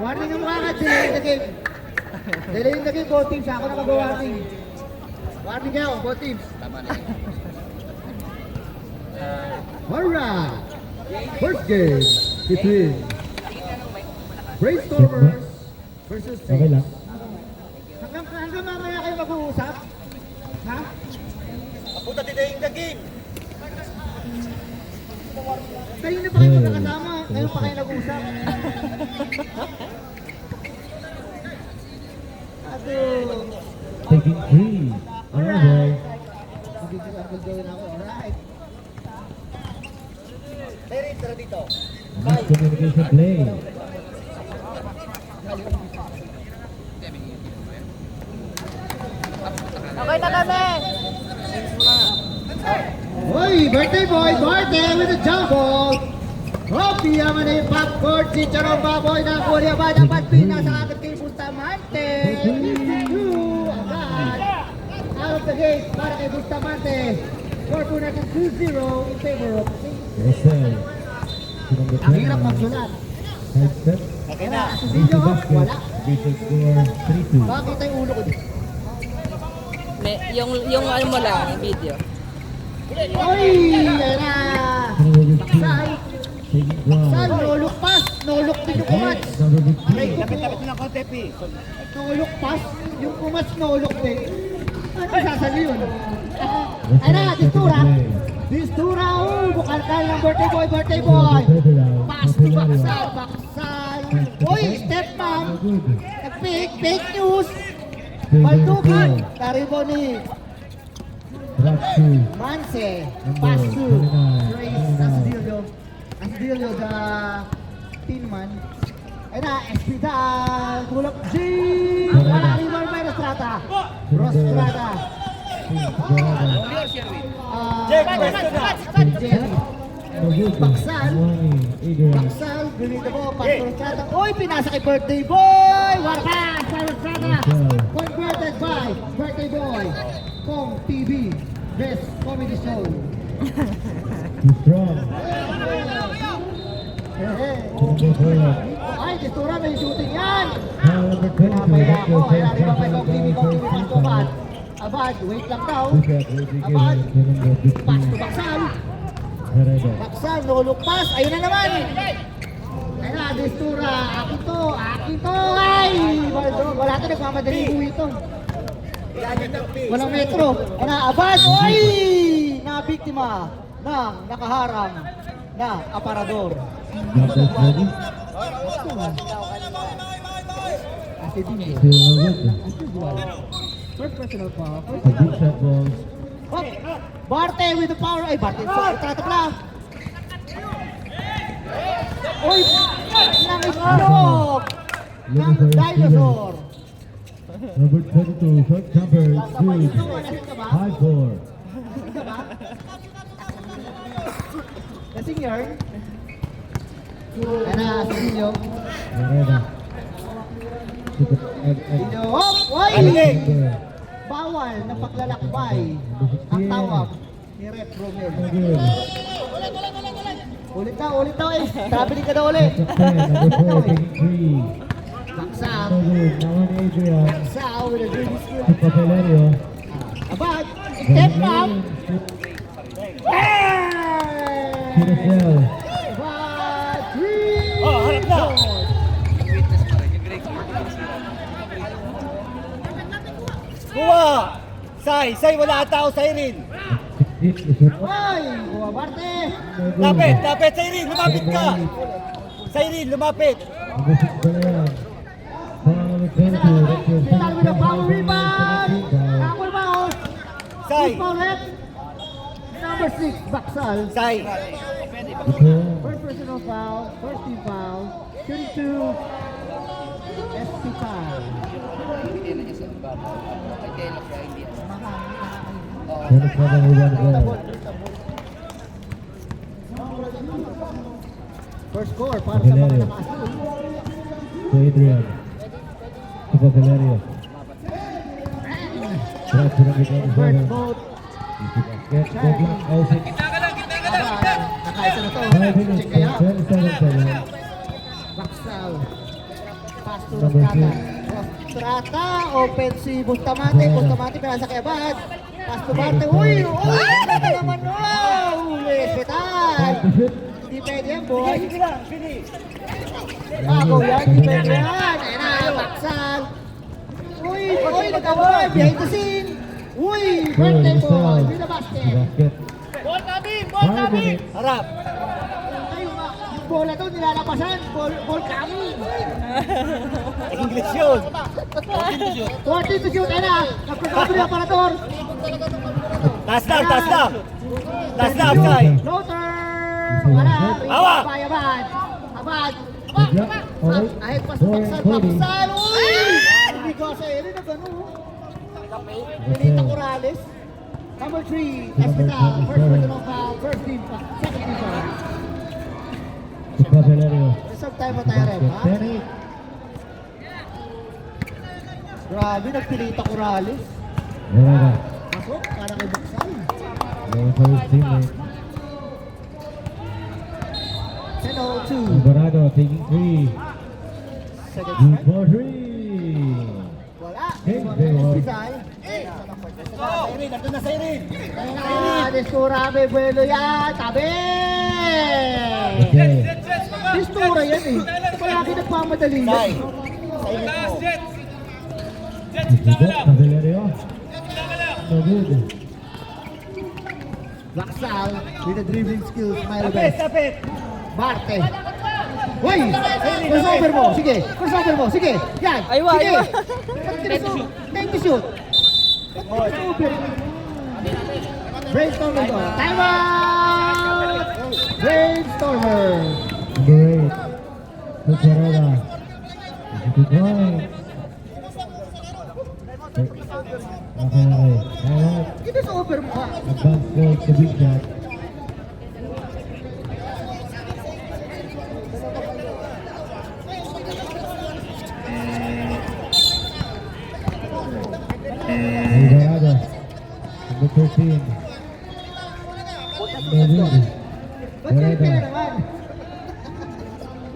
Warning ang mga ka, delay in the game. Delay in the game, both teams. Ako na mag-warning. Warning kayo, both teams. Tama na yun. Alright. First game between Brainstormers versus Okay Saints. lang. Hanggang mamaya kayo mag-uusap? Ha? Puta delay in the game. Kayo na pa kayo magkakasama. Ngayon pa kayo nag-uusap. Aduh. Taking 3. Alright. Magiging ang gagawin ako. Alright. Terry, tara dito. Nice communication play. Okay na kami. Hoy, birthday boy, birthday with the jump ball. Hopi yaman na yung popcorn, si Charong Baboy na Korea ba dapat pinasa agad kay Bustamante. Agad. Out of the gate para kay Bustamante. Score po natin 2-0 in favor of Saints. Russell. Ang hirap magsulat. Side step. Okay na, si Dino, wala. Basic score 3-2. Bakit yung ulo ko dito? Yung ano mo lang, yung video. Oy! Ayan na! Baksal! Taking Baksal! ground. Noluk pas! Noluk din yung kumats! Double victory. Aray ko po! Lapit mo ng konti, Pi. Noluk pas! Yung kumats noluk din! Ano sasali yun? Ayan na! Distura! Distura! Oh! Bukal-kal ng birthday boy! Birthday boy! Pass to Baksal! Baksal! Oy! Step mom! Nag-fake news! Baltukan! Kariboni! Ratsu. Manse, Pasu, Grace, Asdilio, the Tin Man. Ayun na, Espidal, Kulak G! Wala River by Rostrata. Rostrata. Jake, pwesto na. Jerry. Baksal. Baksal, binita mo, Pastor Rostrata. Uy, pinasa kay birthday boy! Warpas, Rostrata. Converted by birthday boy. Kong TV, best comedy show. Too strong. Ay, Distura, may shooting yan! Now number 22. Mamaya ako, Dr. ay nari ba may Kong TV, Sanchez. Pangkubat. Abad, wait lang daw. Lucas Rodriguez. Number 15. Pass to Baksal. Herrera. Baksal, nulukpas. Ayun na naman. Ayun na, Distura. Akin to, akin to. Ay! Wala to, nagmamadaling buwi to. Walang metro. Ayun na, Abad. Oy! Nabiktima ng nakaharang na aparador. Numbers ready. Ate Dino. Still no good. First personal foul. A good shot ball. Oh, Barte with the power. Ay, Barte. Tratak lang. Uy! Nangislog! Ng dinosaur. Number 22. Short jumper. Good. High four. Kasing yarn. Ayan na, si Dino. Herrera. Dino. Oh! Uy! Number. Bawal na paglalakbay. Ang tawag ni Rep Romel. Good. Ulit daw eh. Traveling ka daw ulit. Number 4. Taking 3. Baksam. No good. Now on Adrian. Baksam with a dirty skill. To Papelerio. Abad. Step up. Pinacel. Abad. 3. Oh, harap na. Kuha! Say, wala ang tao, Siren. 16 to shoot. Hoy! Buwa Barte. Lapit, Siren, lumapit ka. Siren, lumapit. Number 6 pa na yan. Number 22. Rector Hospital with a power rebound. Kapul ba oh? Say, Foul left. Number 6, Baksal. Say. First personal foul. First team foul. Shooting 2. SP foul. Dennis Mabang with one goal. First score para sa mga nakasul. To Adrian. To Papelerio. Trap to number 27. First vote. Easy basket. Good luck. Oh, six. Nakaisa na to. 5 minutes Check kaya. and 27 seconds. Baksal. Pass to Strata. Strata, offensive. Bustamante pero nasa kay Abad. Pass to Barte. Uy! Ano naman? Respetan! Hindi pwede yan, boy. Sige lang, finish. Bago yan, hindi pwede yan. Ayan na, baksan. Uy, nagkaboy, behind the scene. Uy, birthday boy, with the basket. Basket. Ball kami! 5 minutes. Harap. Yung bola doon, nilalapasan. Ball kami. English yun. 14 to shoot, ayan na. Nagpagkabri ang parator. Taas lang, taas lang. Taas lang, Sai. Floater. Wala. Awa. Abad. Abad. Good luck. Alright. Ahit pas Score, baksan, 40. baksan. Uy! Hindi ko sa ere na gano'n. Pinita Corrales. Number 3, Espetal. First person of foul. First team pa. Second team pa. Super Valerio. Reserve time pa tayo rin, ha? 10-8. Grabe, nagpilita Corrales. Veraga. Pasok, para kay Baksan. Going for his teammate. 10-02. Alvarado taking 3. Second Good strike. for 3. Wala. Okay, Wala very na well. Espetal. Irene, nandun na sa Irene. Ah, Destura, may buwelo yan. Tabi! Okay. Destura yan eh. Palagi nagpamadali yan. Sai. Sa Irene mo. Good sa Valerio. No good. Laksal with the dribbling skills, Milo Tapit, Best. tapit. Barte. Uy! Crossover mo, sige. Crossover mo, sige. Yan. Aywa, sige. aywa. Time to shoot. Crossover. Brainstormer to. Time out! Brainstormer. Number 8. Cucharada. 52 points. Okay. Alright. Crossover mo ha. Advance goal to Big Shot. Alvarado. Number 13. No good. Ba't kayo Alvarado. naman?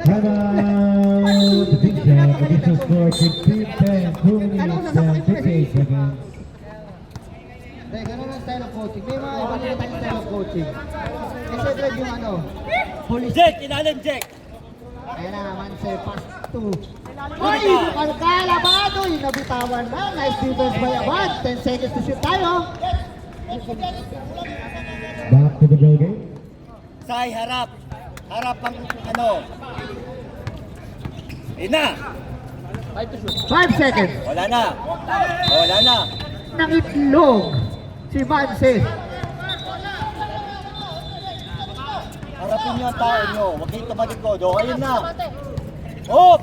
Time out. The Big Shot. Additional score 15-10. 2 minutes and 58 seconds. Hindi, ganun ang style of coaching. May mga iba na tayong style of coaching. Kasi Dred yung ano, police. Jack, inalim, Jack. Ayan na naman si pass to. Uy! Pagkalabado! Yung nabitawan na. Nice defense by Abad. 10 seconds to shoot tayo. Back to the ball game. Sai, harap. Harap ang ano. Ina. 5 seconds. Wala na. Wala na. Nangitlog si Manses. Harapin niyo ang tao niyo. Huwag kayong tumalikod. O, ayun na. Hop!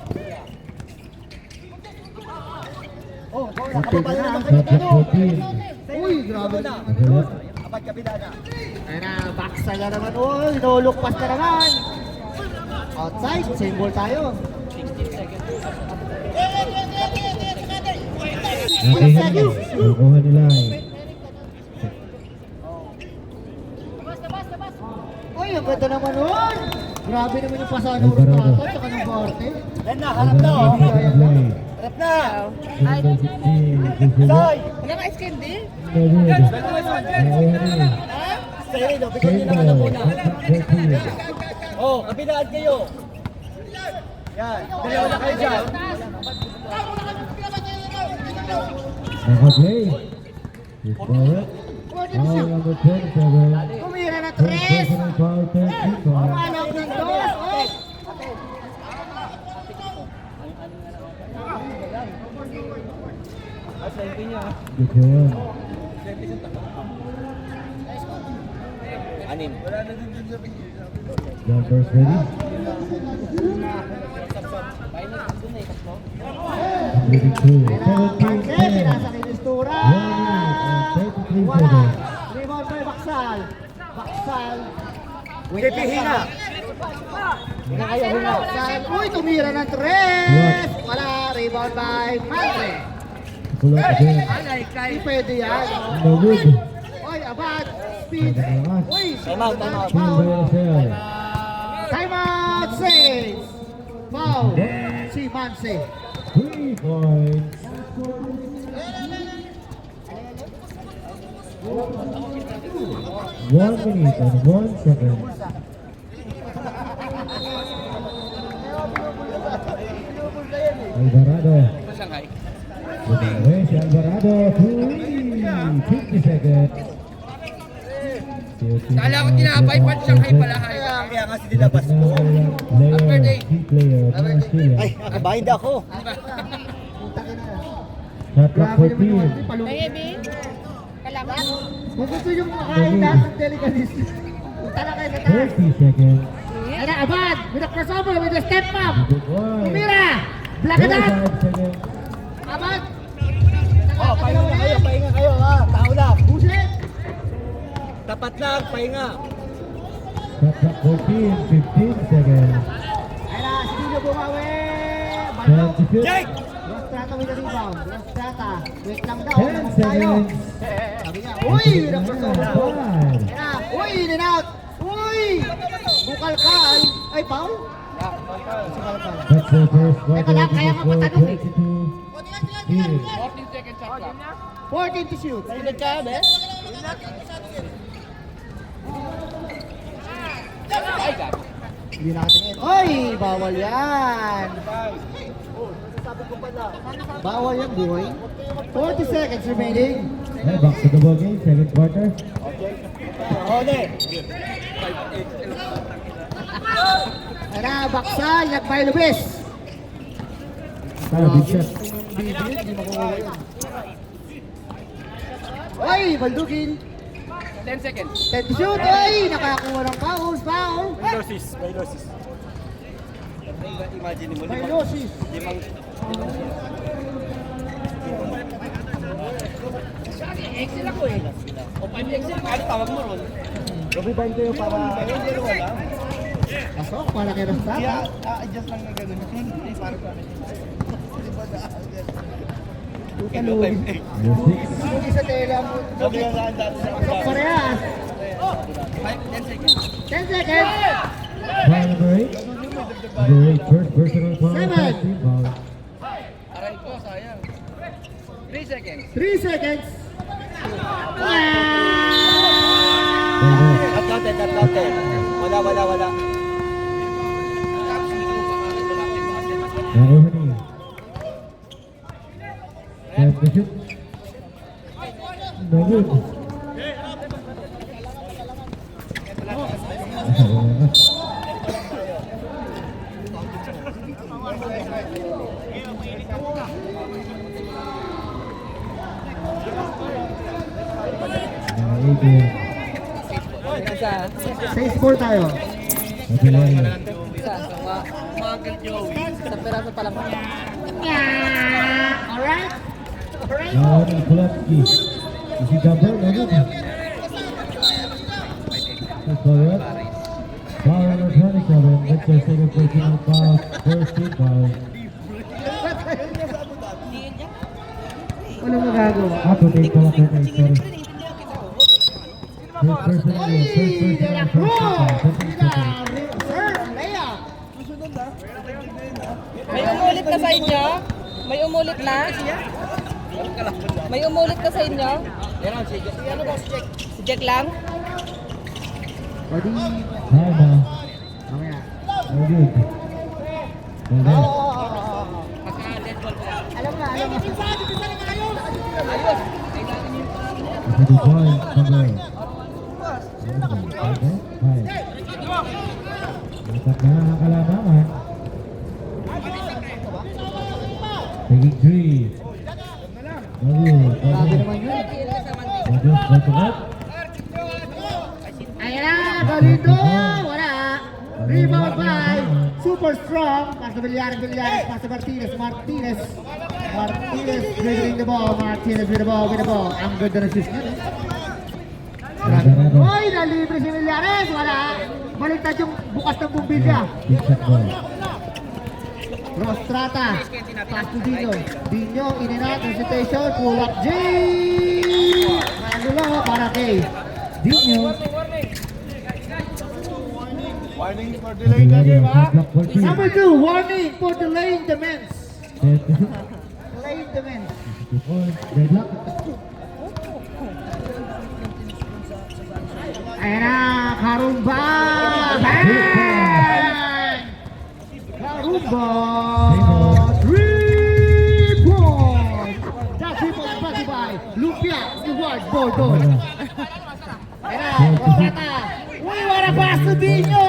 Oh, nakababa na naman kayo Shot tanong. 14. Uy, grabe. na. Okay. Abad kabila na. Ayan na, baksa na naman. Uy, nulukpas na naman. Outside, same ball tayo. Okay, kukuha nila eh. Uy, ang ganda naman nun. Grabe naman yung pasahan ng Alvarado. Rotato at saka ng Barte. Yan na, harap na. Oh. Play. Harap na. Number 16. Sai! Wala ka ice candy? No good. Ayun. Sa Irene, bigyan niyo naman ang una. Oh, kabilaan kayo. Yan, dalawa na kayo dyan. Naka-play. Good forward. Foul number 27. Tumira na First 3. personal foul, 13 points. Umalog ng 2. Oh. Good for one. Anim. Jumpers ready. Completing two. 17 Manses, 10. pinasa kay Mistura. 1 minute and 33 Wala. seconds. Rebound by Baksal. Baksal. JP Hina. Hina kayo, Hina. Baksal. Uy, tumira ng 3. Wala. Rebound by Manses. Pull up again. Hindi pwede yan. No good. Uy, Abad. Speed. Malakas. Uy, Time out, time out. Team by Rosel. time out. 6. Foul. si Manse. 3 points. 1 minute and 1 second. Alvarado. Away si Alvarado. 50 seconds. Kala ko tinapay pa Shanghai pala. Kaya nga si Dilabas ko. Player, key player, ng Australia. Ay, nakabind ako. Shot clock Grabe naman 14. yung ano, palungkot. Baby. Kalaman. Kung gusto yung makain lahat ng delicacies, punta na kayo sa taas. 30 seconds. Ayan na, Abad, with a crossover, with a step up. Good boy. Tumira! Blakadan! 35 seconds. Abad! Oh, pahinga kayo ha. Tao lang. Buset! Tapat lang, pahinga. Shot clock 14, 15 seconds. Ayan na, si Dino bumawi. 10 to shoot. Jake! Rostrata with the rebound. Rostrata. Wait lang daw. 10 Lamang tayo. seconds. Sabi niya, uy! With a crossover. 5. Ayan na, uy! In and out. Uy! Bukal ka. Ay, foul? That's the first quarter. Teka lang, kaya nga matanong eh. 22. 14 seconds shot clock. 14 to shoot. Sunod ka, be? Ay, God. Hindi nakatingin. Oy! Bawal yan! Bawal yan, boy. 40 seconds remaining. Hey, back to the ball game, second quarter. Ole. Ana, baksay, nagbay lubis. Tayo, big shot. Bibig, hindi makuha yun. Oy, Baldugin. 10 seconds. 10 to shoot. Oy, nakakuha ng foul. Foul. Bailosis. Imagine mo. May losses. Limang. Excel ako eh. O 5 Excel. Ano tawag mo ron? Rewind kayo para... Hindi wala. Pasok, para kay Rostrata. A-adjust lang na gano'n. Para sa akin. Tutalugin. Number 6. Yung isa tela mo. Sabi nga saan dati sa Pasok parehas. 10 seconds. 10 seconds. Foul number 8. Number 8, first personal foul. Seven. First team foul. Aray ko, sayang. 3 seconds. 3 seconds. At Wala. Nakuha ni. 10 to shoot. No good. Isa. 6-4 tayo. Isa. Sa peraso pa lang. Alright. Alright. Now ni Pulaski. Is he jumper? No good. That's correct. Foul number 27. That's your second personal foul. First team foul. Walang magagawa. Ako take pala ko kay sorry. First personal foul. First personal foul. Serve, layup. May umulit na sa inyo? May umulit na? May umulit na sa inyo? Si Jack lang? Pwede. Time na. Mamaya. No good. No good. Alam na, alam na. Ito the point number. Five. Atak na ang kalamangan. Taking three. No good. Grabe naman yun. No good. Go to up. Ayan na, Galindo! Wala. Rebound by Super Strong. Pasa Villares, pasa Martinez. Martinez dribbling the ball. Martinez with the ball. Ang ganda ng shoot niya. Grabe naman. Uy, nalibre si Villares. Wala. Baliktad yung bukas ng bumbilya. Big shot ball. Rostrata. Pass to Dino. Dino, in and out. Hesitation. Pull up. G! Manulo para kay Dino. Warning for delay na game, ha? Number 2, warning for delaying the men's. Delaying the men's. Deadlock. Ayan na, Karumba! Bang! Karumba! 3 points! That 3 points brought to you by Lumpia Reward Bordon. Ayan na, Morata! Uy, what a pass to Dino!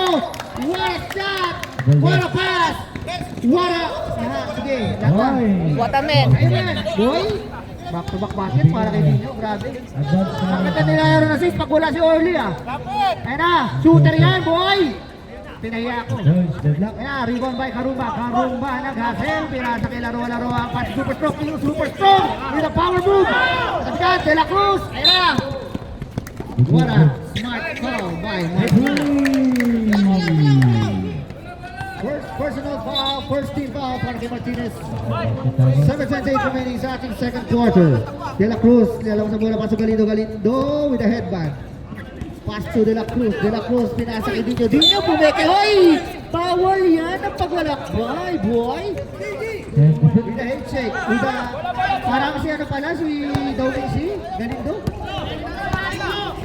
What a shot! What a pass! What a... Ayan, sige, datang. What a man. Ayan, boy! Back-to-back basket para kay Dino, grabe. Bakit na nilayaro na sis pag wala si Orly ah? Ayan na, shooter yan boy! Pinahiya ako. Ayan na, rebound by Karumba. Karumba nag-hustle, pinasa kay laro-laro ang pass. Super strong, King super strong! With a power move! Katapitan, De La Cruz! Ayan na! What a smart call by Martin. First personal foul, first team foul para kay Martinez. 7:28 remaining sa ating second quarter. De La Cruz, nilalawang sa bola, pasok Galindo with a headband. Pass to De La Cruz, pinasa kay Dino. Dino, pumeke, hoy! Power yan ang pagwalakbay, boy! With a head shake, with a... Parang si ano pala, si Daumisi, Galindo.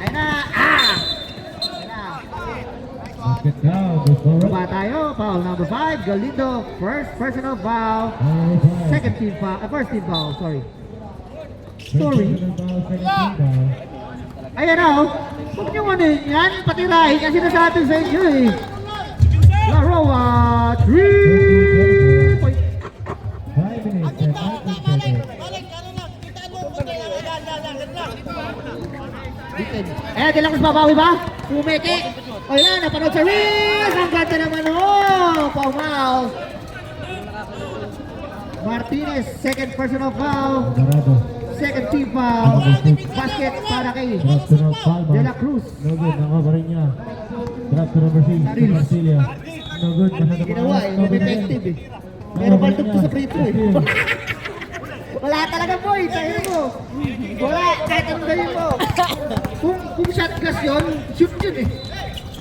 Ayun na, Ayun na. Baba tayo, foul number 5, Galindo, first personal foul, second team foul, first team foul, sorry. Ayan na, huwag niyo ano yan, patirahin kasi nasabi sa inyo eh. Laroa, 3 point. 5 minutes and 19 seconds. Eh, di lang mas babawi ba? Pumeke. O yan, napanood sa Reels. Ang ganda naman Paumaw. Martinez, second personal foul. Dorado. Second team foul. Basket para kay Drop to number 5. De La Cruz. No good, nakabar rin niya. Drop to number 6. Naril. Marsilia. No good, masyado Ginawa eh, No good effective rin. eh. Pero baltog to sa free throw eh. Wala talaga boy, tayo mo. Wala, kahit anong gawin mo. Kung shot glass yun, shoot yun eh.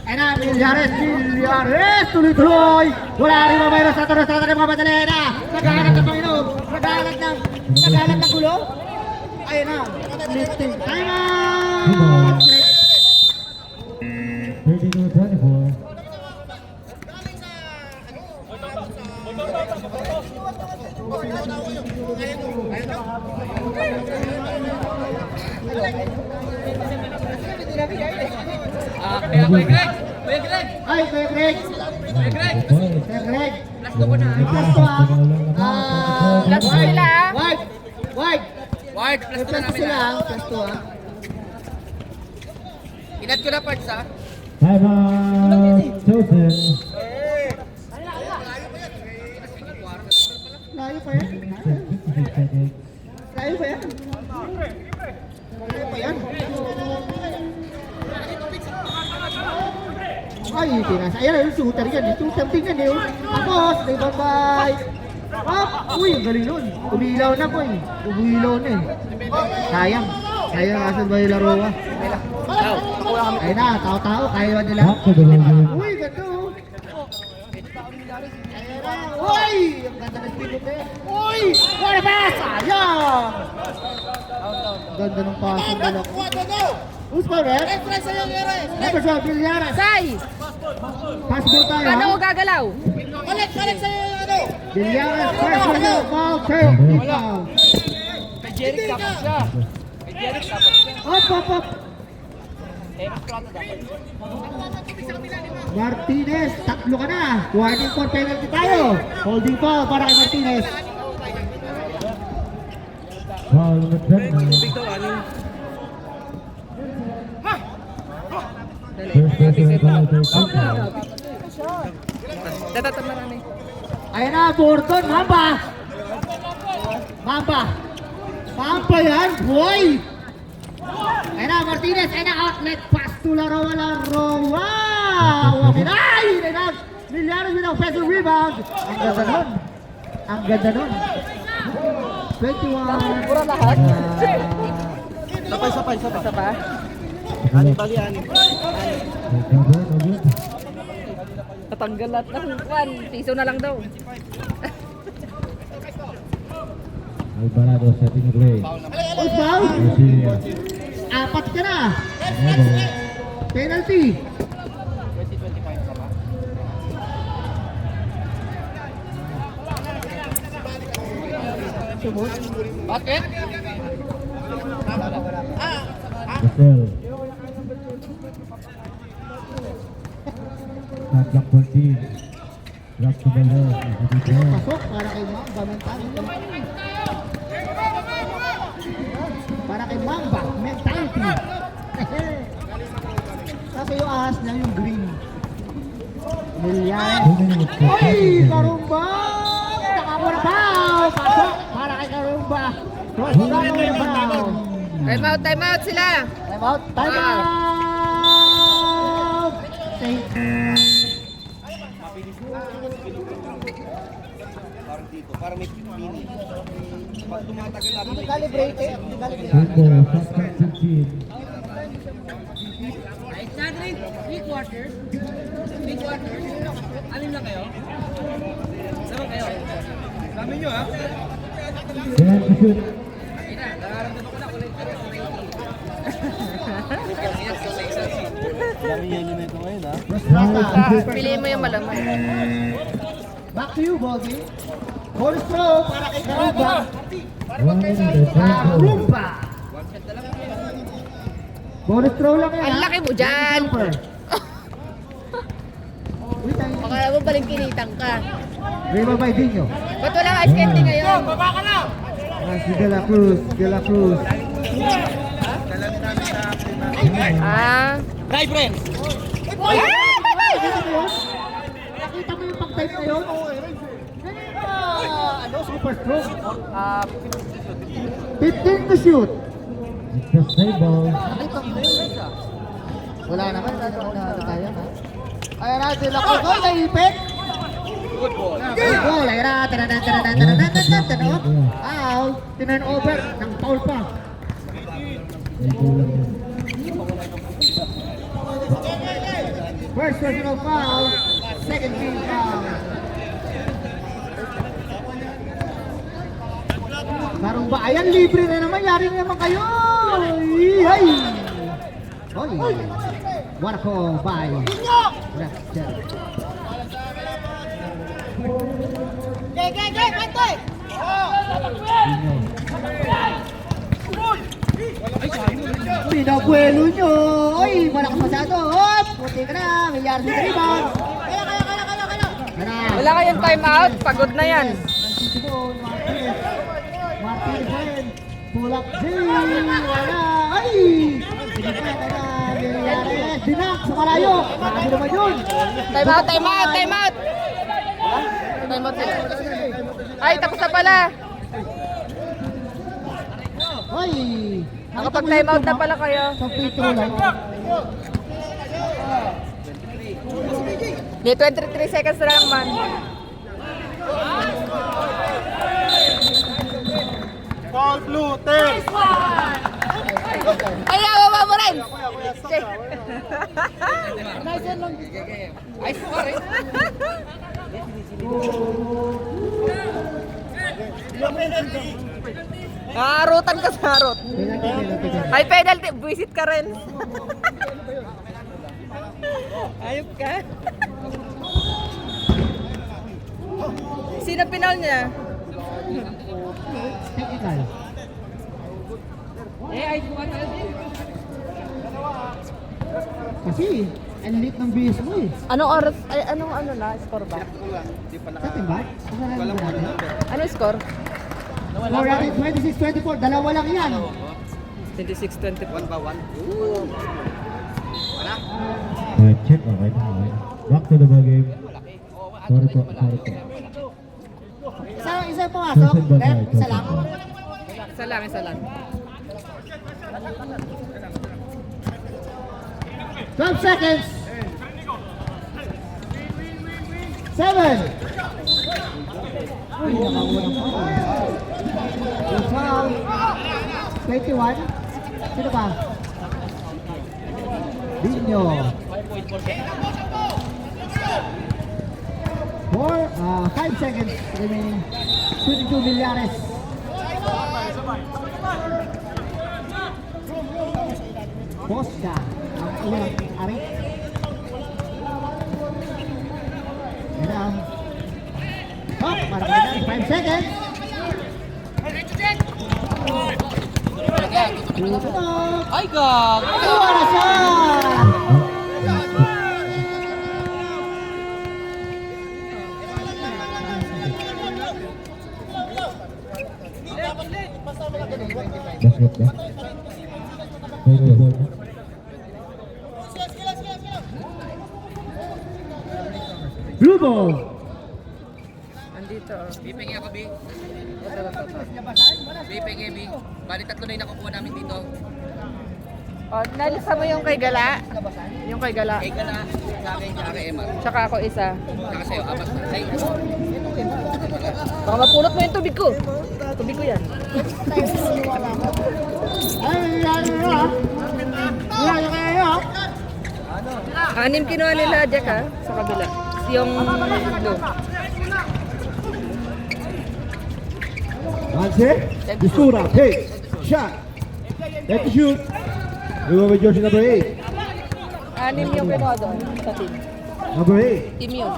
Ayun na, Villares, tuloy-tuloy. Wala rin mamayroon sa taros ng mga madali na. Naghahanap ng Panginoon, naghahanap ng gulo. Ayun na, lifting. Time out! 32-24. Kaya Kuya Greg! Kuya Greg! Ay, Kuya Greg! Kuya Greg! Kuya Greg! Last ko na. Last to ah. Last to sila ah. Wide! Wide! Ward, plus Plus to sila ah. Plus to ah. Inat ko na parts ha. Time out. Chosen. Layo pa yan. 56 seconds. Layo pa yan. Layo pa yan. Ay, pinasa. Ayan, yung shooter yan. Yung shooter yan eh. Tapos, may babay. Uy, ang galing nun. Umilaw na po eh. Umilaw na eh. Sayang. Sayang asan ba yung laro ah? Ayun na, tao-tao. Kaya nila. Back to the line. Uy, ganda oh. Ayun na. Uy! Ang ganda ng speed of it. Uy! What a pass! Sayang! Ganda ng pass ng balak. Who's pa rin? Never saw Villares. Sai! Pass ball tayo Paano ha? ko gagalaw? Villares, first personal foul, third team foul. Kay Jeric dapat siya. Kay Jeric dapat siya. Up. Eh, mas klata dapat. Martinez, tatlo ka na. Warning for penalty tayo. Holding foul para kay Martinez. Foul number 10. Big to, ano? First personal foul, third team foul. Tatatap marami. Ayan na, Bordon, Mamba yan, boy! Ayan na, Martinez, ayan na, outlet pass to Laroa. Okay na, ayan na, Villares with offensive rebound. Ang ganda nun. 21. Pura lahat. Sabay. Isa pa? Ani bali ani. Cover, no good. Natanggal lahat ng kwan. Piso na lang daw. Alvarado setting the play. Uy, foul! Garcia. Apat ka na! Level. Penalty! Sumot. Bakit? Gastel. Shot clock 14. Drop to the left. Pasok para kay Mamba. Mentality. Para kay Mamba. Mentality. Kasi yung ahas niya yung green. Milyan. 2 minutes. Uy! Karumba! Nakamura foul! Pasok para kay Karumba. Cross down yung foul. Time out sila. Time out! Time out! Say, Parang dito, parang may mini. Pag tumatagal natin, calibrated. Jumbo. Shot clock 15. It's not three quarters. 3 quarters. Anim lang kayo? Sama kayo? Sabi nyo ha? Kailan to shoot. dami yelo na ito ngayon ha. Piliin mo yung malaman. Back to you, Bogey. Bonus throw para kay Karumba. 1 minute. Karumba! Bonus throw lang yan. Ang ha? laki mo dyan. Jumper. Uy, tayo. Akala mo balingkinitan ka. Reba by Dino. Ba't walang ice candy ngayon? Si De La Cruz. De La Cruz. Ah. Hi, friends! Nakita mo yun? Nakita mo yung pag-type na yun? Ganun ba? Ano? Super stroke. 15 to shoot. It's a stable. Nakita mo yun? Wala naman. Wala naman na tayo, ha? Ayan na, De La Cruz. Goal, naipit. Good goal. Ayan na. Tananan. Out. Tinan over. Nang foul pa. May kulang yun. First personal foul. Second team foul. Karumba. Ayan, libre na naman. Yari na naman kayo. Ay! Oy! What a call by Raptor. Pinabuelo nyo! Oy! Malakas masyado! Hop! Puti ka na! Milyar sa rebound! Kaya! Wala kayong time out. Pagod na yan. Simon, Martin friend! Pull up G! Wala! Ay! Sige pa na! Milyares! Dinak! Sa malayo! Marami naman yun! Time out, time out, time out. Time out sila. Ay, tapos na pala. Ay! Nakapag-time out na pala kayo. Sa free throw line. Di 23 seconds na lang man. Call blue, 10! Ay, baba mo rin. Ay, sorry. Harutan ka sa harot. Penalty. Ay, penalty. Visit ka rin. Ayop ka. Sino pinal niya? Technical. Ay, kuha tayo din. Kasi, ang late ng bihis mo eh. Anong oras? Ay, anong ano na? Score ba? Sa timba? Ano natin? Anong score? Score natin 26-24. Dalawa lang yan. 26-24. 1 ba 1? Check. Okay na. Okay. Back to the ball game. Sorry po. Isa yung pumasok. Left, isa lang. Isa lang, isa lang. 12 seconds. 7. Uy, nakakulang foul. Yung foul. 21. Sino ba? Dino. 5 seconds remaining. 22 Millares. Posca. Ang unang arik. Yan ang. Oh, marami 5 seconds. Tutunog. Ay, gag! Wala siya! Basket ba? Volleyball. Blue ball. Andito. Biping ako, Bi. Biping, Bi. Bali, tatlo na yung nakukuha namin dito. Oh, nalisa mo yung kay Gala? Yung kay Gala. Kay Gala, sa akin, sa kay Emma. Tsaka ako isa. Saka sa'yo, apat na. Ay, Baka mapulot mo yung tubig ko. Tubig ko yan. Ay, yan. Wala kayo. 6 kinuha nila, Jack, ha? Sa kabila. Yung blue. Manse, Distura, take, shot. Let the shoot. Remember jersey number 8. 6 yung kinuha doon sa team. Number 8. Team yun.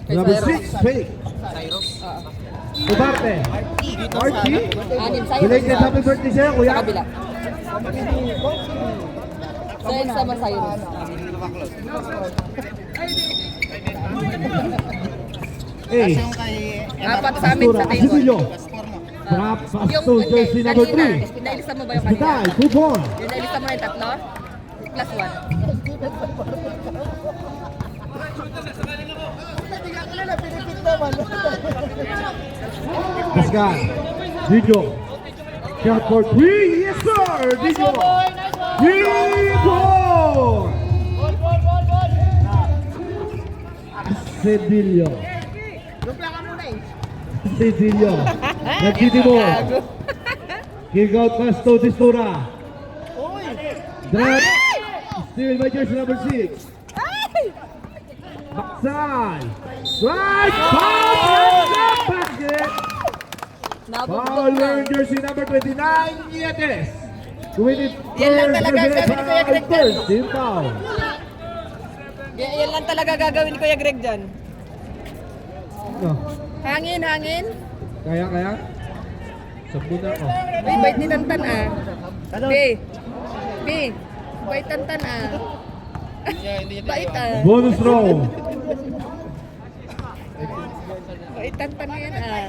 Kay Number Cyrus. 6, fake. Oo. Ubarte. Archie. 6 Cyrus. Belated happy birthday sa'yo, Sa kuya. kabila. Sa sama Cyrus. Eh, Apat sa amin Distura, sa table. Asibilio. Trap, Pasto, jersey number 3. Pinailista mo ba yung kanina? Hospital, 2 points. Yung nailista mo na yung tatlo? Plus 1. Pascal, Dijo. Shot for 3. Yes, sir. Dijo. 3 points. Sedillo. Sedillo. Nagtitimo. Kick out pass to Distura. Drop. Steal by jersey number 6. Baksan. Right. Foul. Basket. Nabugbog Foul na. wearing jersey number 29. Nietes. 20. Yan lang talaga sabi ni Kuya Greg dyan. First team foul. Yan lang talaga gagawin Kuya Greg dyan. No. Hangin, hangin. Kaya. Sabon na ako. Uy, bait ni Tantan ah. B. B. Bait Tantan ah. Bait ah. Bonus row. Bait Tantan na yan ah.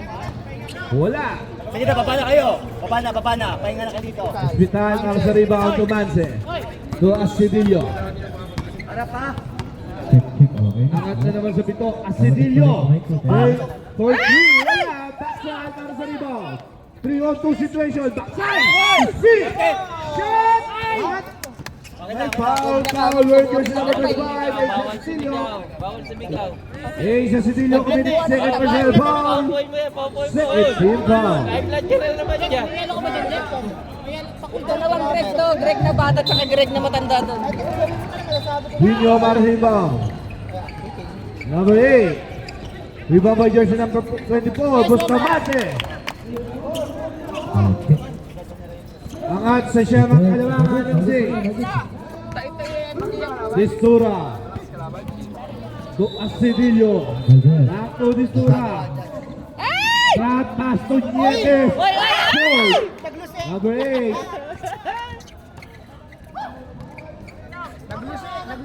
Wala. Sige na, baba na kayo. Baba na. Pahinga na kayo dito. Hospital para sa rebound to Manse. To Asidillo. Para pa. Angat na naman sa pito. Asidillo. For 3. Wala. Backside para sa rebound. 3-on-2 situation. Backside. Speed. Shot. At foul wearing jersey number 25. Asidillo. bawal sumigaw. Sa Asidillo committed second personal foul. Paupoy mo yan, paupoy mo. Second team foul. High blood ka na naman dyan. Dalawang Greg to. Greg na bata tsaka Greg na matanda doon. Dino para sa rebound. Number 8. Rebound by jersey number 24. Bustamante. Angat sa siya ng kalamangan ng Zing. Distura. To Asidillo. Back to Distura. Trap pass to Nietes. Goal. Number 8.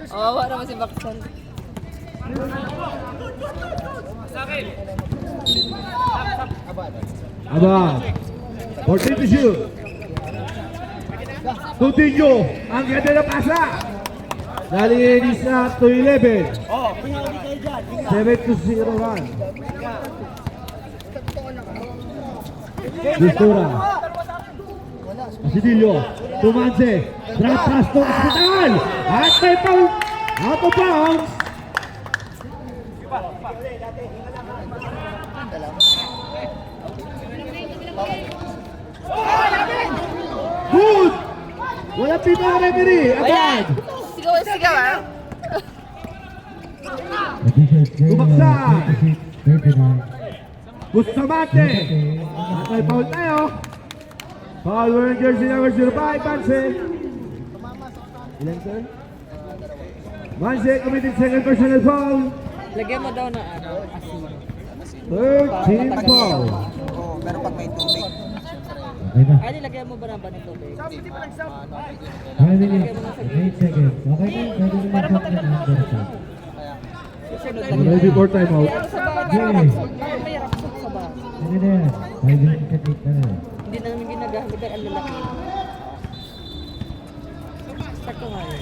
Oo, wala naman si Baksan. Abad. 14 to shoot. Tutinyo. Ang ganda na pasa. Nalinis na to 11. Oh, pahinga ulit kayo dyan. 7 to 0 run. Distura. Asidillo. Tumanse. Drop pass to Hospital. At may foul. Out of bounds. Good. Wala pito ang referee. Abad. Sigaw ah. Additional Tumaksan. Bustamante. At may foul tayo. Foul wearing jersey number 05, Manse. Ilan, sir? Manse committed second personal foul. Lagyan mo daw ng ano, asin. 13 foul. Pero pag may tubig. Okay na. Ay, lagyan mo ba ng ba ng tubig? 5 minutes, 8 seconds. Okay na, pwede na Para mag-top matagal na na number ako. 5. Susunod Ready for timeout. Kaya sa ba? Okay. May raksok sa ba? Ano na yan? 5 minutes at 8 na na. Hindi namin ginagamit ang lalaki. Start ko nga yun.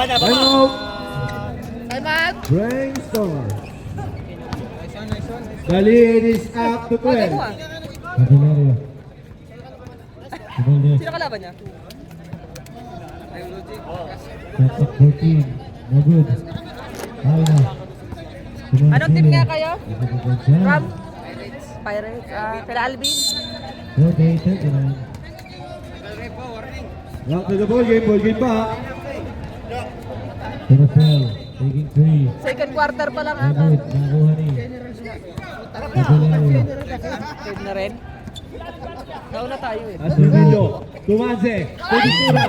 Timeout. Ay, Mag! Brainstorm. Dali, it is up to Okay 12. mo ah. Capillary. Capillary. Sino kalaban niya? Shots of 14. No good. Ay na. Anong team nga kayo? Ram. Ram? Pirates? Kala Alvin? 38-39. Back to the ball game pa. Turasel. Taking 3. Second quarter pa lang No ata. good. Nakuha ni. Capillary. Pwede na rin. Nauna tayo eh. Asilio. Tumanse. Peditura.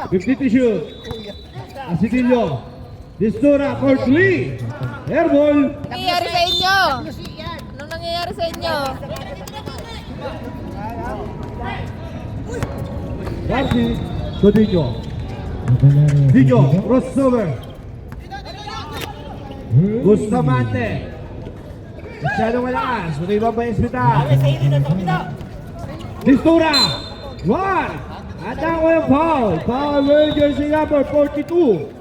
50 to shoot. Asilio. Distura for 3. Airball. Anong nangyayari sa inyo? Anong nangyayari sa inyo? Darcy. Codinho. Capillary. Dinho. Crossover. Bustamante. Masyadong malakas. Matibang pa yung hospital. Distura. 1. At ako yung foul. Foul with jersey number 42.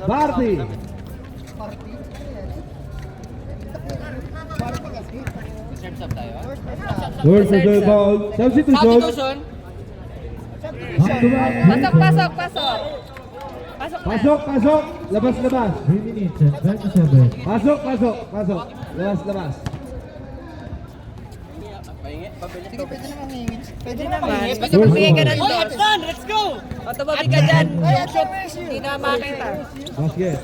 Barty. Third personal foul. Substitution. Pasok, pasok, pasok. Pasok na. Pasok, pasok. Labas, labas. 3 minutes and 27. Pasok, pasok, pasok. Labas, labas. Pwede naman. Basta magbigay ka ng doon. Let's go! O, tumabi ka dyan. Hindi na makita. Basket.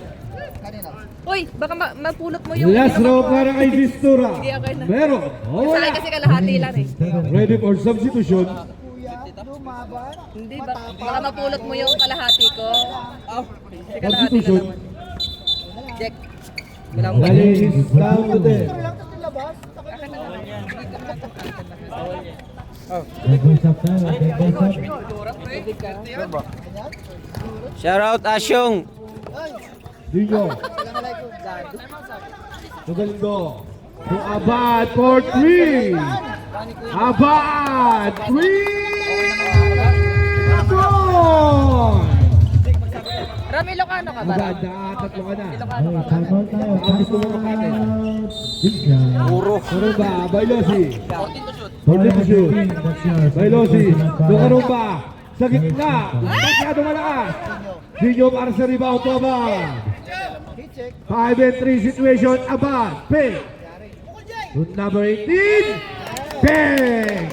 Uy, baka mapulot mo yung... Last row para kay Distura. Sige, okay na. Meron. O Sa akin wala. kasi kalahati lang eh. Ready for substitution. Hindi, baka mapulot mo yung kalahati ko. Kasi kalahati na Substitution. naman. Jack. Wala mo Dali is down to 10. Nag-voice up tayo. Nag-voice up. Shout out Asyong. Dinyo. Magalindo. To Abad for 3. Abad. 3 points. Rami Locano ka ba? Abad, tatlo ka na. Ilocano ka ba? Time out tayo. Baka gusto mo makate. Big shot. Puro ba? Bailosi. 14 to shoot. That's yours. Bailosi. Doon ba? Sa gitna. Masyado malakas. Dinyo para sa rebound to Abad. 5 and 3 situation. Abad. Pick. Shoot number 18. Bang!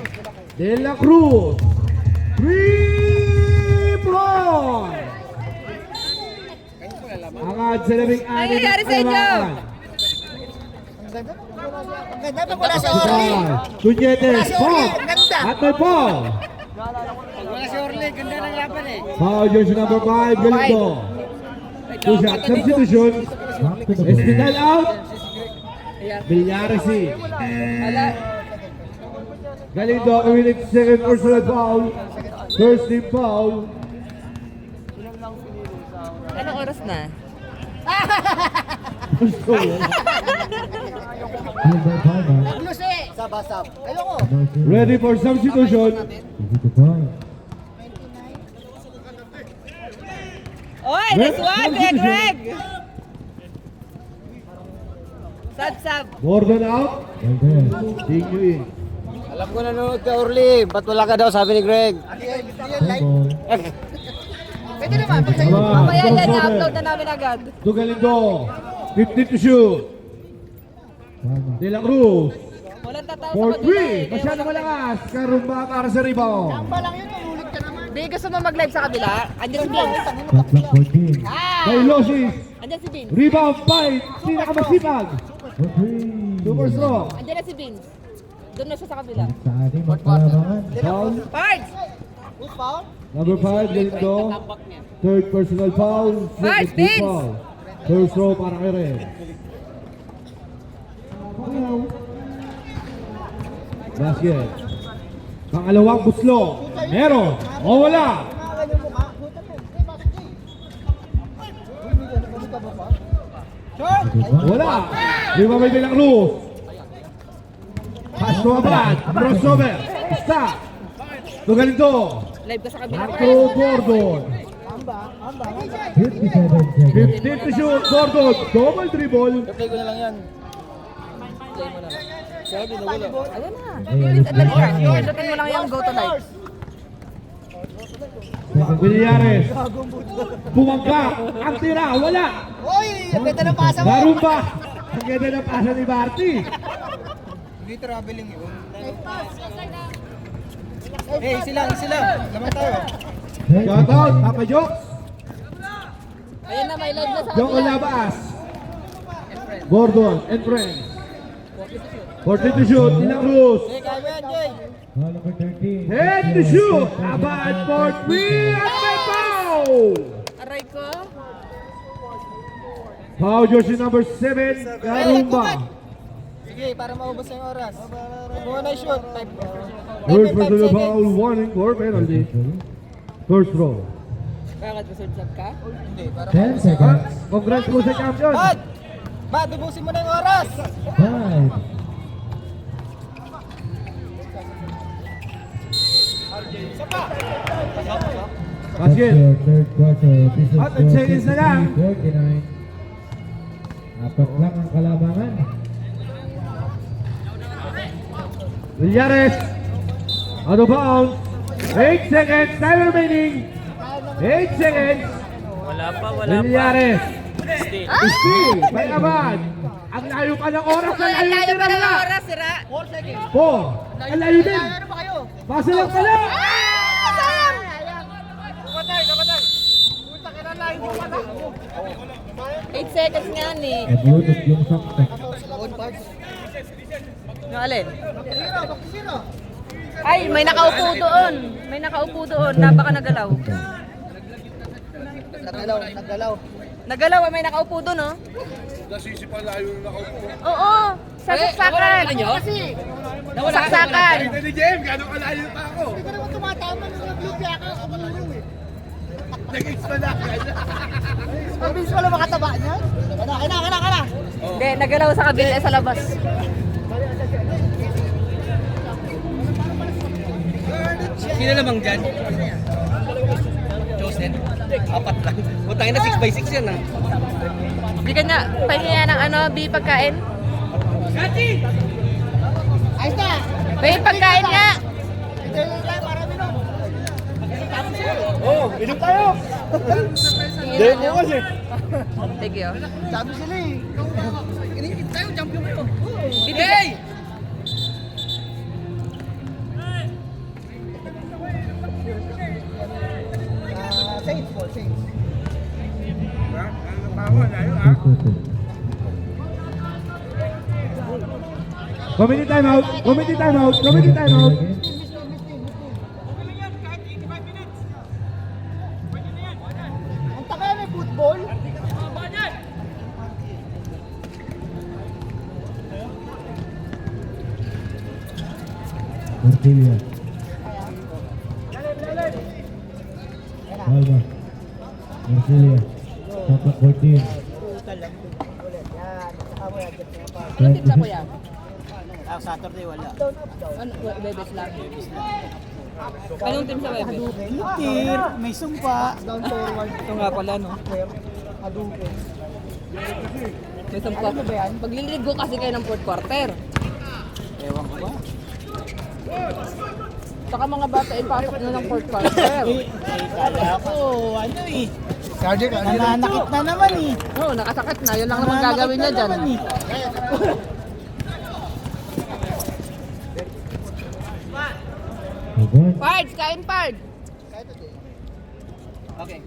De La Cruz. 3 points. Agad sa labing Ano nangyayari sa inyo? Tunyetes, Paul. At may Paul. Wala si Orly, ganda ng laban eh. Foul jersey number 5, Galindo. Two shot substitution. Back to the ball. Espinal out. Ayan. Villaresi. Wala. Galindo committed second personal foul. First team foul. Anong oras na? Field by timer. Sabasab. Ready for substitution. Easy to point. Oy, nice one, Greg, Greg! Sab. Gordon out. Well there. Dinyo in. Alam ko nanonood ka Orly. Ba't wala ka daw sabi ni Greg? High ball. Mamaya yan, i-upload na namin agad. To Galindo. 50 to shoot. Tama. De La Cruz. Walang tatawa For sa kabila 3. eh. Masyado malakas. Karumba para sa rebound. Di, gusto mo mag-live sa kabila? Andyan si Vince. Shot clock 14. Bailosis. Andyan si Vince. Rebound fight, pinakamasipag. For three. Super strong. Andyan na si Vince. Doon na siya sa kabila. Sa ating magkalabangan. Foul. Pards! Who's foul? Number 5, ganito. Third personal foul. Five, Second team Vince. foul. First throw para kay Red. Basket. Pangalawang buslo. Meron. O wala. Ganyan mo ka. Buta mo. Pasok eh. Buta mo pa. Short! Wala. Lima may bilang Cruz. Pass to Abad. Crossover. Stop. Ito ganito. Live ka sa kabila. Marco Gordon. Amba. 57 seconds. 15 to shoot. Gordon. Double dribble. Play ko na lang yan. Play mo na. Sabi na wala. Ayan na. Vince, andali ka. Pindutin mo lang yung go to live. Villarez. Bumangka. Ang tira. Wala. Uy! Ang ganda ng pasa mo! Narumba. Ang ganda ng pasa ni Barty. Hindi traveling yun. Hey, sila. Laman tayo. Shout out. Papa Jokes. Ayan na, may live na sa Jok kabila. Olabas. Gordon and friends. 40 to shoot. Nila Cruz. Hey, kaya mo yan, Jay. Foul number 13. Head to shoot. Abad for 3 at may foul. Aray ko. Foul jersey number 7. Narumba. Sige, para maubos yung oras. Muna shoot. First personal foul. Warning for penalty. First row. Bakit masurdsab ka? Hindi, para 10 seconds. Congrats po sa champion. Bad, ubusin mo na yung oras. 5. Basket. Third quarter. This is At 10 seconds na lang. 49. Apat lang ang kalabangan. Villares. Out of bounds. 8 seconds. Time remaining. 8 seconds. Wala pa. Villares. Steve. By Abad. Ang layo pa ng oras. Ang Ang layo pa ng na. oras, sira. 4. Ang layo din. Ano ba kayo? Pasa lang pala. Sayang! 8 seconds nga ni. Nabutot yung sakta. Yung alin? Sino? Ay, may nakaupo doon. May nakaupo doon. Napaka nagalaw. Naggalaw. Nagalaw, may nakaupo doon, oh. Nasisi pa layo na nakaupo. Oo, sa saksakan. Kasi, Saksakan. Ni James, gano'ng kalayo pa ako. hindi ka naman tumatama ng blue kaya ka kamulong eh. Nag-expa na. Mabilis wala makataba niya. Kana. Hindi, nagalaw sa kabila sa labas. Sino namang dyan? Chosen? Apat lang. Butangin na 6x6 yan ah. Bigyan niya, pahinga ng ano, B pagkain. Ayos na. B pagkain nga. Ito yung tayo para minom. Oh, inom tayo. Hindi mo kasi. Thank you. Sabi sila eh. Bibigay! Saints po, Saints. Committee timeout. Committee timeout. Committee timeout. Ang tagal may football. Portilla. Palma. Portilla. Tapak 14. Ano team sa kuya? Saturday wala. Ano, bebes lang. Anong team sa bebes? Tir, may sumpa. Down forward. Ito nga pala, no? Aduke. May sampa. Pagliligo kasi kayo ng fourth quarter. Ewan ko ba? Saka mga bata, ipasok na ng fourth quarter. Kala ko, ano eh. Nananakit na naman eh. Oo, nakasakit na. Yun lang naman gagawin niya dyan. Agad. Pards, kain Pards! Okay.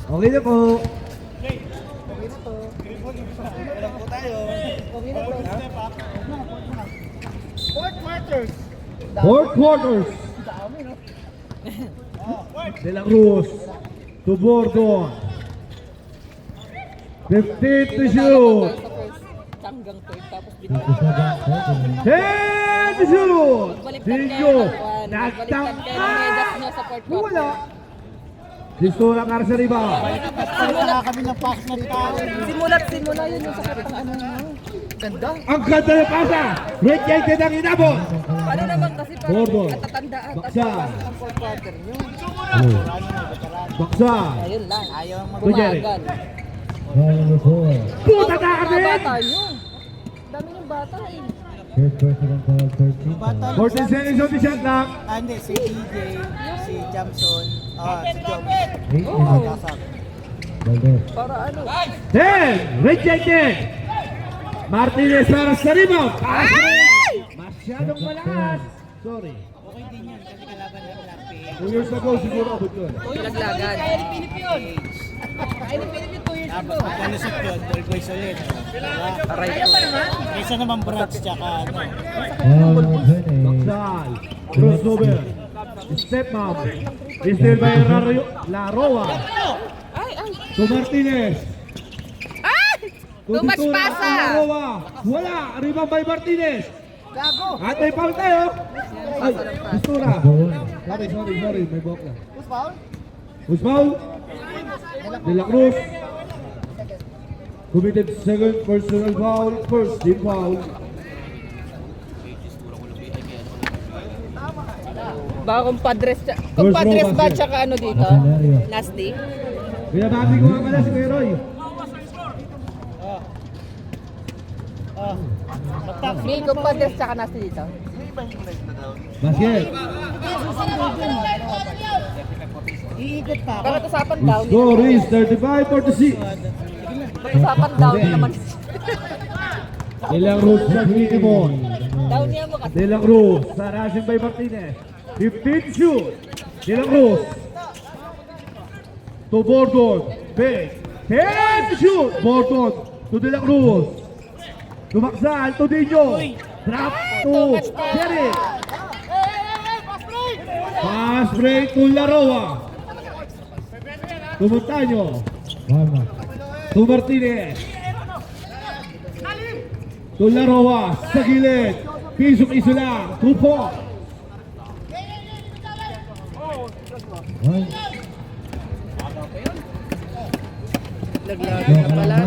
Okay na po. Fourth quarters. Fourth quarters. De La Cruz to Bordon. 15 to shoot. Hanggang third, tapos 57 seconds. 10 to shoot. Dinyo. Nagtangka. Sa fourth quarter. Wala. Distura para sa rebound. Wala kami ng pass na tao. Simula yun yung sakit ng ano nyo. Ganda. Ang ganda ng pasa. Rejected ang inabot. Paano naman kasi Bordon. parang katatandaan tapos Baksa. pasok ang fourth quarter nyo. Baksa. Ayun lang, ayaw Kunyari. magumagal. Foul number 4. Puta ka Mga din. bata nyo. Dami ng bata eh. First personal foul, 13 foul. 14 seconds on the shot clock. Hindi, si DJ, si Jamson, si Jom. 8 minutes. Valdez. Para ano? 10. Rejected. Martinez para sa rebound. Pass break. Masyadong malakas. Sorry. Okay din yun, kasi kalaban ng LRP. 2 years ago siguro abot yun. Laglagan. Dapat pagkalusot yun, 12 boys ulit. Aray ko. Kaysa naman Brats, tsaka ano. Foul number 28. Baksal. Crossover. Step mom. Still by Laroa. Ay! To Martinez. Ay! To Too much Titura pasa! ang Laroa. Wala. Rebound by Martinez. Gago. At may foul tayo. Ay, Distura. Foul. Sorry. May balk na. Who's foul? Who's foul? De La Cruz. Committed second personal foul. First team foul. Baka kumpadres, First kumpadres row ba basket. tsaka ano dito? Nasalario. Nasty? Binabati ko nga pala si Kuya Roy. May kumpadres tsaka nasty dito? Basket. Iikot pa ako. Bakit usapan down? Score is 35-46. Bakit usapan down naman? De La Cruz sa Filimon. Down niya mo kasi. De La Cruz sa rushing by Martinez. 15 shoot. De La Cruz. To Bordon. Big. 10 shoot. Bordon to De La Cruz. Tumaksal to Dinyo. Drop to Jerry. Pass break to Laroa. To Montaño. Foul na. To Martinez. To Laroa. Sa gilid. Pisok-iso lang. 2 points. One. Laglagan na pala.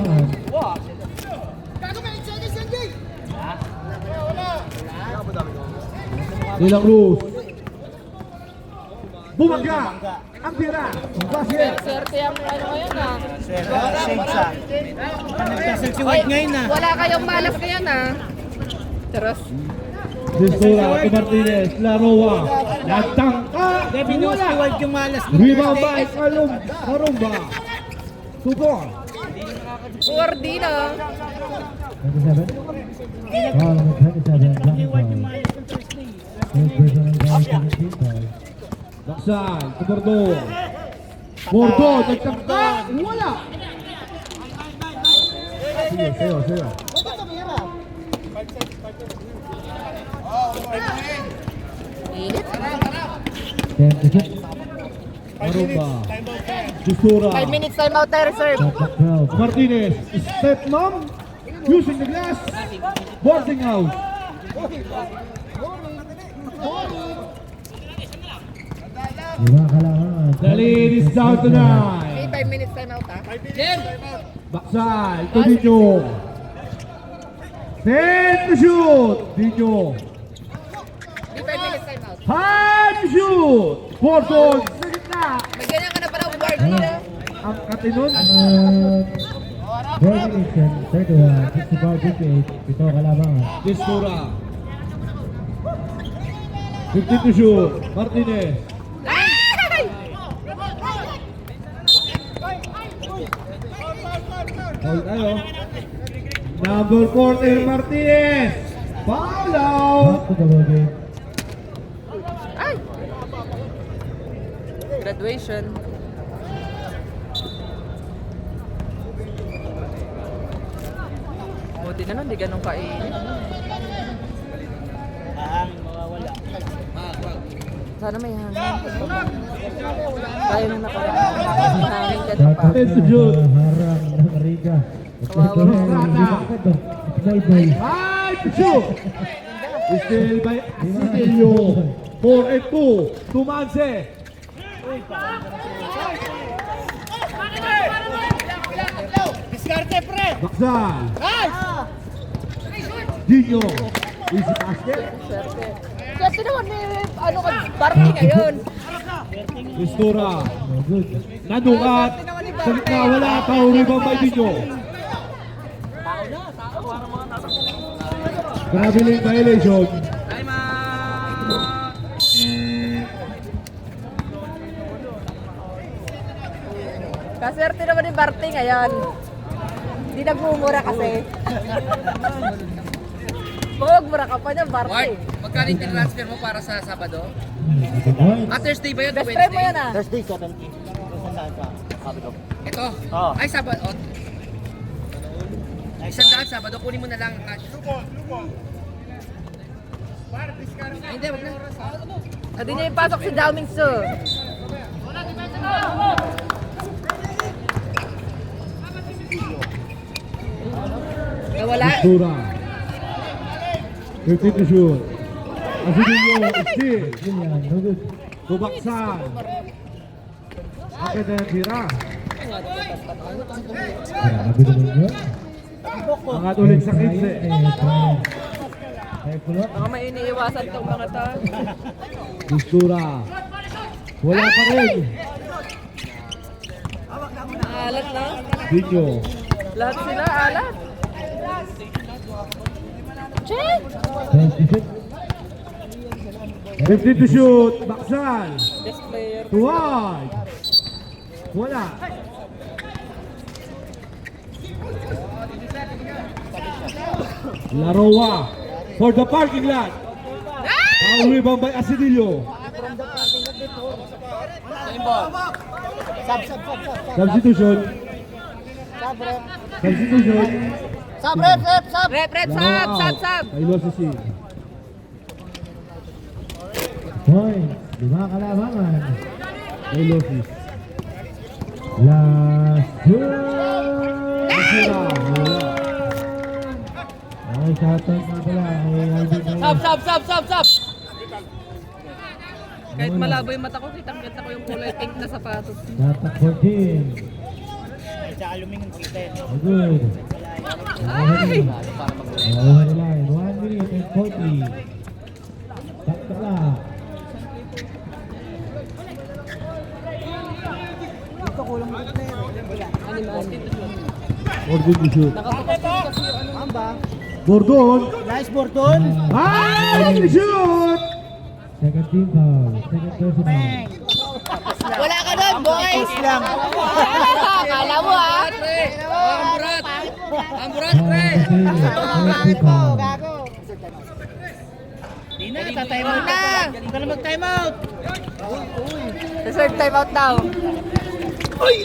De La Cruz. Bumaga. Ang tira. Basket. Swerte ang ano ngayon ah. Shades ah. Nagkasal si White ngayon ah. Wala kayong malas ngayon ah. Charos. Distura to Martinez. Laroa. Nagtangka. Binuhos si White yung malas. Rebound by Karumba. 2 points. Ordino. 27. Foul number 27. Jump foul. First personal foul, 17 foul. Baksan. To Bordon. Bordon. Nagtangka. Wala. Sige, sayo. Ba't ito tumira? Init. 10 to shoot. Karumba. Distura. 5 minutes time out tayo, reserve. Shot clock 12. Martinez. Step mom. Using the glass. Boarding house. Lima kailangan. The lead is down to 9. May 5 minutes time out ah. Baksal to Dinyo. 10 to shoot. Dinyo. May 5 minutes time out. 5 to shoot. Bordon. Sa gitna. May ganyan ka na pala guard nila. Ang katinon. 4 minutes and 31. 65-58. Ito kalabangan. Distura. 15 to shoot. Martinez. Ay! Foul tayo. Number 14 Martinez. Foul out. Back to the ball game. Ay! Graduation. Buti na lang, hindi ganun kainin. Ahang, mawawala. Sana may hangin. Kaya nung nakaraan. Hangin ka pa. Shoutout sa harang ng Riga. Kawawa mo. Small boy. Ay, shoot! Still by Asidilio. 4 and 2. Tumanse. Diskarte, pre! Baksan. Nice! Dino. Easy basket. Kasi naman may ano ka, Barney ngayon. Mistura. No good. Nanukat. Sa gitna wala. Tao rebound by Dino. Traveling violation. Time out! Kaswerte naman ni Barney ngayon. Hindi nagmumura kasi. Magmura ka pa niya, Ward, Barney. magkano yung transfer mo para sa Sabado? Good point. Thursday ba yun? Best friend mo yan ah. Thursday, 70. Kung saan ka? Sabi ko. Ito? Oo. Ay, Sabado. Oh. Isang daan, Sabado. Kunin mo na lang ang cash. Ay, hindi, wag na. Hindi niya ipasok si Dao Mingsu. Wala. Mistura. 15 to shoot. Asidilio. Steal. Yan, no good. Tubaksan. Akin na yung tira. Grabe naman yun. Angat ulit sa 15. Kaya kulot. Baka may iniiwasan tong mga to. Mistura. Wala pa rin. Alat na. Dino. Lahat sila, alat. Check! 15 to shoot. Baksan. Best player. Tuwag. Wala. Laroa. For the parking lot. Ang rebound by Asidilio. Substitution. Substitution. Sab, rep, rep, sab! Rep, rep, Laro sab, out. sab, sab. Kay Losasi. Point. 5 kalamangan. Kay Losis. Last two. Masira. Wala. Ay, shoutout nga pala. Ay, Alvin na Sab, sab, sab, sab, sab. Kahit malabo yung mata ko, kitang-kita ko yung kulay pink na sapatos. Shoutout 14. Sa aluminum kita yun. No good. Ay! Nakuha nila. 1 minute and 40. Sakto lang. Ordin to shoot. Bordon. Nice, Bordon! Ay! Shoot! Second team foul. Second personal. Wala ka doon, boys! lang. Kala mo ah! Pre! Amburat! Amburat, pre! Di na, time out na. Hindi ka na mag-time out. Reserve timeout daw. Uy,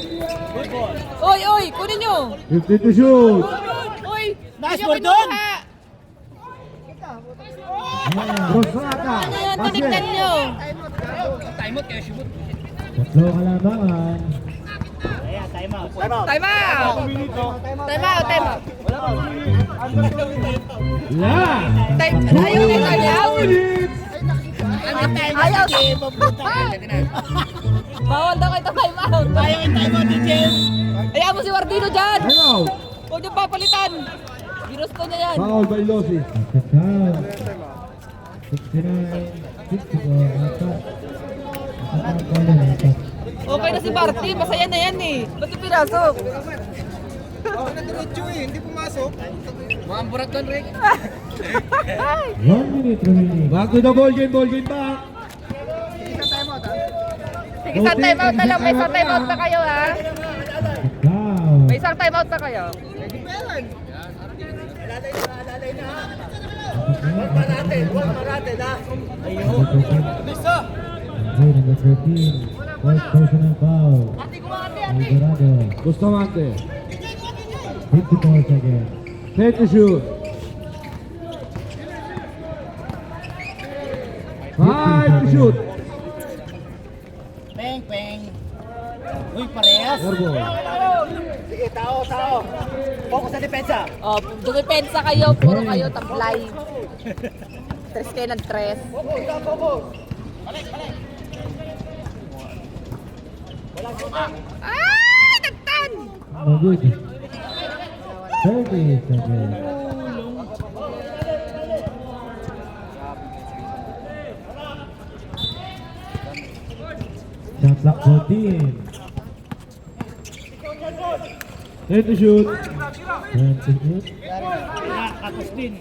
uy! Kunin nyo! 15 to shoot. Uy! Nice, Hindi nyo Bordon! kinuha. Rosata. Ano yan? Basket. Tinignan nyo! Time out kayo, shoot. Tatlo kalamangan. Ayan, time out. Time out. Time out! Time out, time out. Yeah. Time, ayaw kayo ayaw. Minutes. Ayaw. Pwede na. Bawal daw kayo time out. Ayaw yung time out, DJ. Ayaw mo si Wardino dyan. Hello. Huwag niyo papalitan. Ginusto niya yan. Foul by Losi. Basket count. 69. 64. Apat. Apat ang pala na ito. Okay na si Barty. Masaya na yan eh. Ba't yung pinasok? Mga amburat doon, Rick. 1 minute remaining. Back to the ball game back. Sige, isang time out na lang. May isang time out na kayo ha. Basket count. May isang time out na kayo. Number 13. First personal foul. Alvarado. Bustamante. 54 seconds. Set to shoot. 5 to shoot. Peng, peng. Uy, parehas. Airball. Sige, tao. Focus sa depensa. Oh, dumipensa kayo, puro kayo tablay. Tres kayo ng tres. Ah! Nagtan! No good. 30 seconds. Shot clock 14. Set to shoot. 28. Tapos din.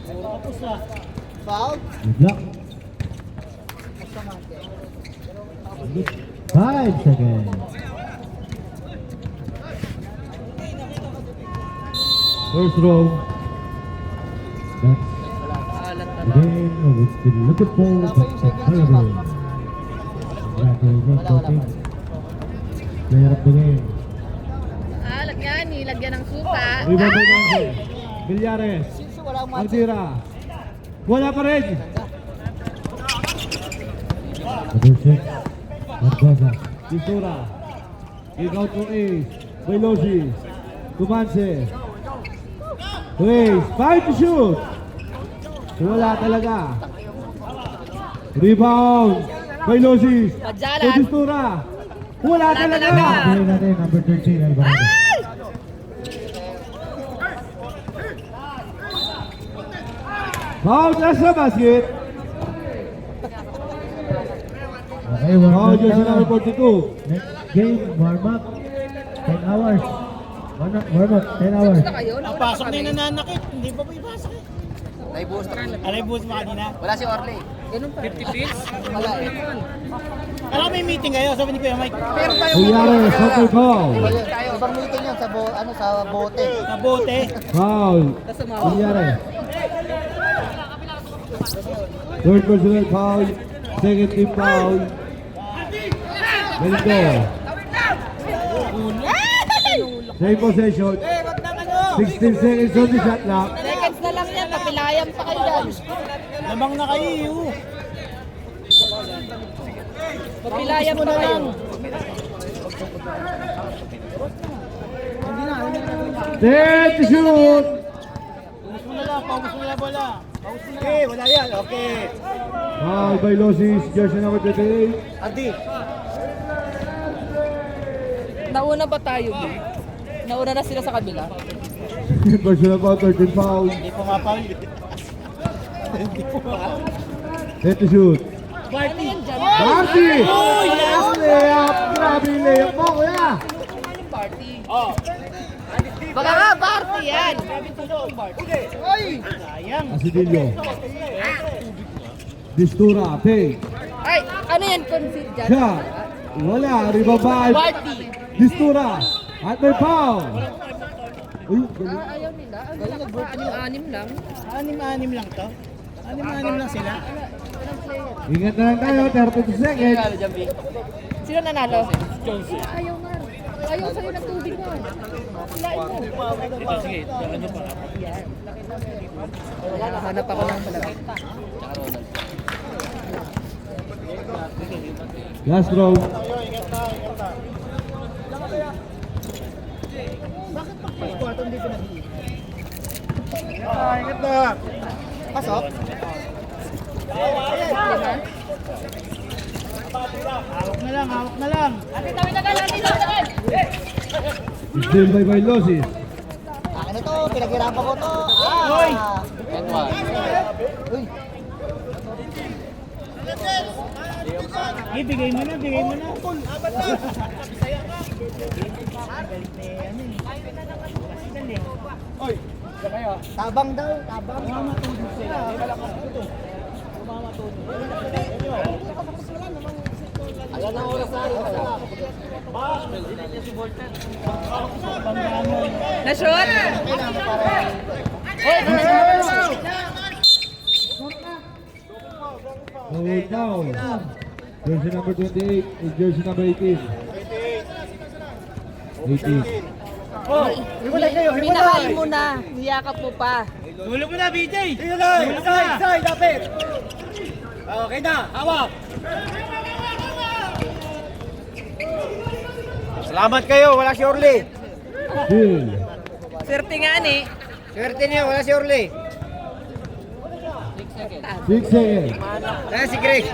Tapos na. Foul. Good luck. 5 seconds. First row. That's the game with the Liverpool Backside Caliber. Congratulations, coaching. Player of the game. Ah, lagyan, nilagyan ng suka. Rebound by Nancy. Villares. Since wala akong Ang tira. Wala pa rin. Number 6. Barbosa. Pistura. Kick out for Ace. Bailosi. Tumanse. Ace. 5 to shoot. Wala talaga. Rebound. Bailosi. Padyalan. Pistura. Wala talaga. Play natin, number 13, Alvarado. Foul sa basket. Okay, warm Foul up jersey na. number 42. Next game, warm up. 10 hours. Warm up, 10 hours. Basta kayo, nauna pa Pasok na kami. yung nananakit. Hindi pa ipasok eh. Alay, boss mo kanina. Wala si Orly. Ganun pa. 50 pills? Wala eh. Alam ko may meeting kayo, sabi ni Kuya Mike. Meron tayong Villares. Soccer foul. Ibang meeting yun sa sa bote. Na bote. Foul. kasama. Villares. Third personal foul. Second team foul. Ganito. Same possession. 16 seconds on the shot clock. Seconds na lang yan, papilayan pa kayo dyan. Lamang na kayo. Papilayan pa kayo. Set to shoot. Paubos mo na bola. Okay, wala yan. Okay. Foul by Losis. Jersey number 28. Adi. Nauna ba tayo, B? Nauna na sila sa kabila. Personal foul. 13 foul. Hindi po nga foul. Hindi po nga. Set to shoot. Ano yan dyan? Party! Layup! Grabe yung layup mo, kuya! Party. Oh. Baka nga, party yan. Sayang. Asidillo. Distura. Pay. Ay, ano yan, concede dyan? Shot. Wala. Ribabay. Party. Distura. At may foul. Uy, galing. Ah, ayaw nila. Anim-anim lang. Anim-anim lang to. Anim-anim lang sila. Ingat na lang tayo. 32 seconds. Sino nanalo? Ayaw nga. Ayaw sa'yo ng tubig nga. Silain mo. Ito, sige. Dala nyo pa. Wala, nahanap ako ng malaga. Last row. Ingat na. Pasok. Lima? Hawak na lang. Still by Losis. Akin na to, pinaghirapan ko to. Hoy! Uy! Bigay mo na. Tabang daw, tabang. Na-shoot? No foul. Jersey number 28 and jersey number 18. 18. Oh, hiwalay kayo, Minahal hiwalay. mo na. Niyakap mo pa. Tulog mo na, BJ! Hiwalay, side, dapat. Okay na, hawak. Salamat kayo, wala si Orly. Bill. Swerte nga ni. Swerte niya, wala si Orly. 6 seconds. Kaya si Greg.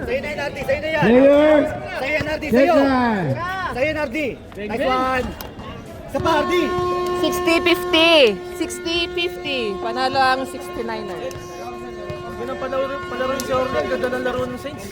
Sa'yo na yun, Nardi, sa'yo na yan. Players. Sa'yo yan, Nardi, sa'yo. Second. Sa'yo, Nardi. Nice one. Sa Pardi. 60-50. 60-50. Panalo ang 69ers. Yun ang palaro si Orly. Ang ganda ng laro ng Saints.